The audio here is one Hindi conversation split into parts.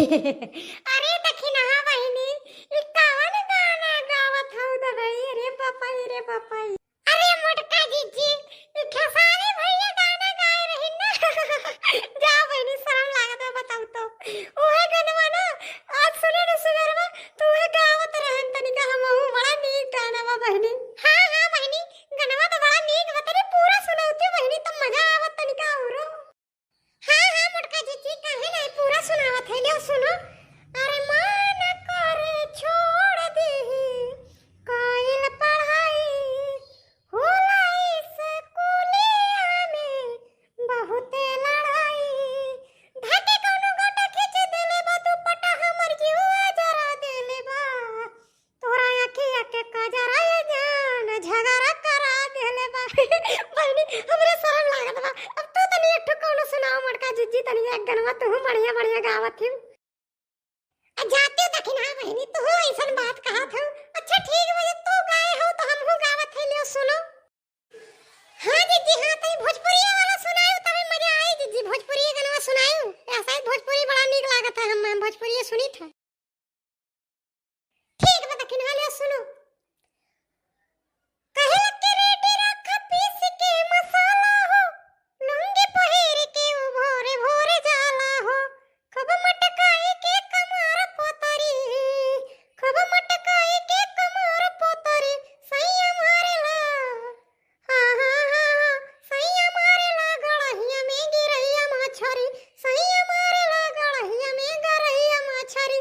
अरे दखिना बहिणी इकावन गाना गावत हौ दबाई रे पपाई रे पपाई। अरे मोटका जीजी खेसारी भैया गाना गाए रही ना। जा बहिनी शर्म लागत है बताऊ तो ओहे गनवा ना आज सुने न सुबेरवा तू हे गावत रहन तनिका हमहु बड़ा नीक गाना बा बहिनी। हां हां बहिनी गनवा तो बड़ा नीक बतरे पूरा सुनाउती बहिनी तो मजा आवत तनिका औरो। हां हां मोटका जीजी काहे नहीं पूरा सुनावत है ले सुनो। अरे मन करे छोड़ दे कोइल पढ़ाई होला स्कूलिया में बहुते लड़ाई ढाके कौनो गोटा खींच देले बा तू पटा हमर जीवा जरा देले बा तोरा अखिया के कजरा ये जान झगड़ा करा देले बा। बहनी हमरे शरम लागत बा अब तू तनी एक ठो कौनो सुनाओ मोटका जीजी तनी एक गनवा तू बढ़िया बढ़िया गावत ही जाते दखिना बहनी तू ऐसन बात कहत हो। अच्छा ठीक बजे तू गाए हो तो हमहु गावत है लियो सुनो। हां दीदी हां तई भोजपुरी वाला सुनायो तबे मजा आई दीदी भोजपुरी गाना सुनायो ऐसा भोजपुरी बड़ा नीक लागत है हम भोजपुरी सुनी था। ठीक बा दखिना लियो सुनो। कहे लगे रेडी रख पीस के मसाला हो लुंगी पहिर के भोरे भोरे जाला हो कब मटकाई के कमर पोतरी कब मटकाई के कमर पोतरी सैया मारेला हां हां हां सैया मारेला गड़हिया में गिरैया मछरी सैया मारेला गड़हिया में गरैया मछरी।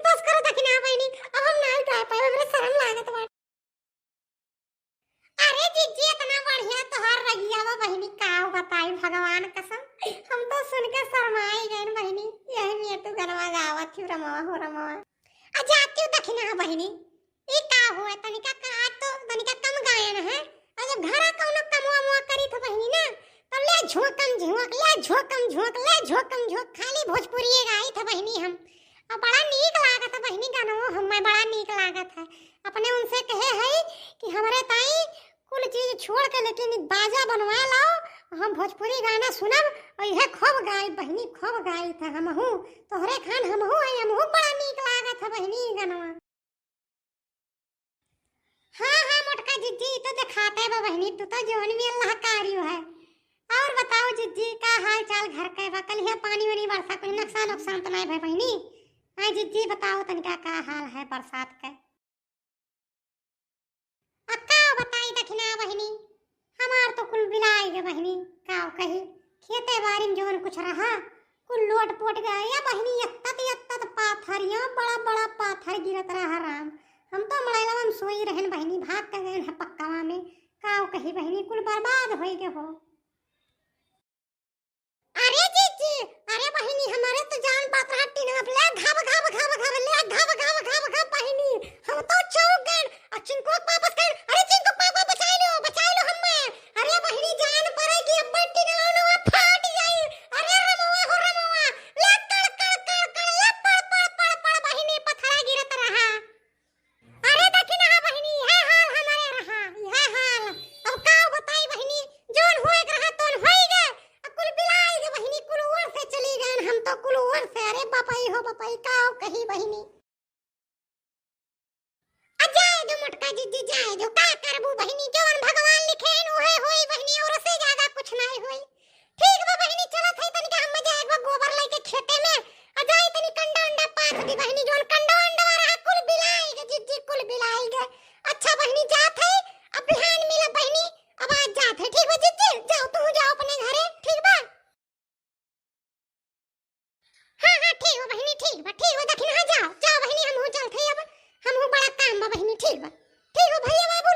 बस करो दखिना बहनी अब हम नहीं गा पाए मेरे शर्म लागत बा। अरे जीजी इतना बढ़िया तोहर रगिया बा बहनी का बताई भगवान कसम हम तो सुन के शर्माई गए बहनी यही में तू गनवा गावत थी रमवा हो रमवा। आ जाती हूं दखिना बहनी ई का हुआ तनिका का तो तनिका कम गायन है और जब घरा कौनो कमवा मुआ करी तो बहनी ना तो ले झोकम झोक ले झोकम झोक ले झोकम झोक खाली भोजपुरी गाई था बहनी हम। अब बड़ा नीक लागत है बहनी गानवा हमें बड़ा नीक लागत है। अपने उनसे कहे है कि हमरे ताई कुल चीज छोड़ के लेकिन बाजा बनवा लाओ हम भोजपुरी गाना सुनब और यह खूब गाई बहनी खूब गाई था हमहू तोहरे खान हमहू है हमहू बड़ा नीक लागत है बहनी गानवा। हां हां मोटका जीजी तो दिखाते बा बहनी तू तो जीवन में अल्लाह कारियो है। और बताओ जीजी का हाल चाल घर के बा कल पानी वानी वर्षा कोई नुकसान तो नहीं भाई बहनी। हां जीजी बताओ तनिका का हाल है बरसात के। अक्का बताई दखिना बहनी हमार तो कुल बिलाई गे बहनी का कही खेते बारी में जोन कुछ रहा कुल लोट पोट गया या बहनी यत्तत पाथरिया बड़ा बड़ा पाथर गिरत रहा राम हम तो मड़ैला में सोई रहन बहनी भाग के गए हैं पक्कावा में का कही बहनी कुल बर्बाद होई गे हो। अरे जीजी अरे बहनी हमारे तो जान पात रहा टीना ले घाव घाव घाव घाव ले घाव घाव घाव घाव बहनी हम तो चौक गए और चिंको वापस कर अरे चिंको पापा बचा लो हमें। अरे बहनी जान पड़ेगी अब टीना नो फाट जाई अरे रमवा हो रमवा ले कड़ ले पड़ बहनी पथरा गिरत रहा। अरे दखिना बहनी है हाल हमारे रहा यह हाल अब का बताई बहनी जोन होए रहा तोन होई गए कुल बिलाई गे बहनी कुल ओर से चली गए हम तो कुल ओर से अरे बापाई हो बापाई का कही बहनी। जाए दो मोटका जीजी जाए दो का करबू बहनी जोन भगवान लिखे ओहे होई बहनी और से ज्यादा कुछ नहीं होई। ठीक बा बहनी चलो थई तनिका हम जाए एक गोबर लेके खेते में आ जाए तनी कंडा अंडा पाथ दी बहनी जोन कंडा अंडा रहा कुल बिलाई गे जीजी कुल बिलाई गे। अच्छा बहनी जात है अब बिहान मिला बहनी अब आज जात है ठीक बा जीजी जाओ तू जाओ अपने घरे ठीक बा। हां हां ठीक बा बहनी ठीक बा दखिना जाओ जाओ बहनी हम हो चलते अब हमहु बड़ा काम बा बहनी ठीक बा भैया बाबू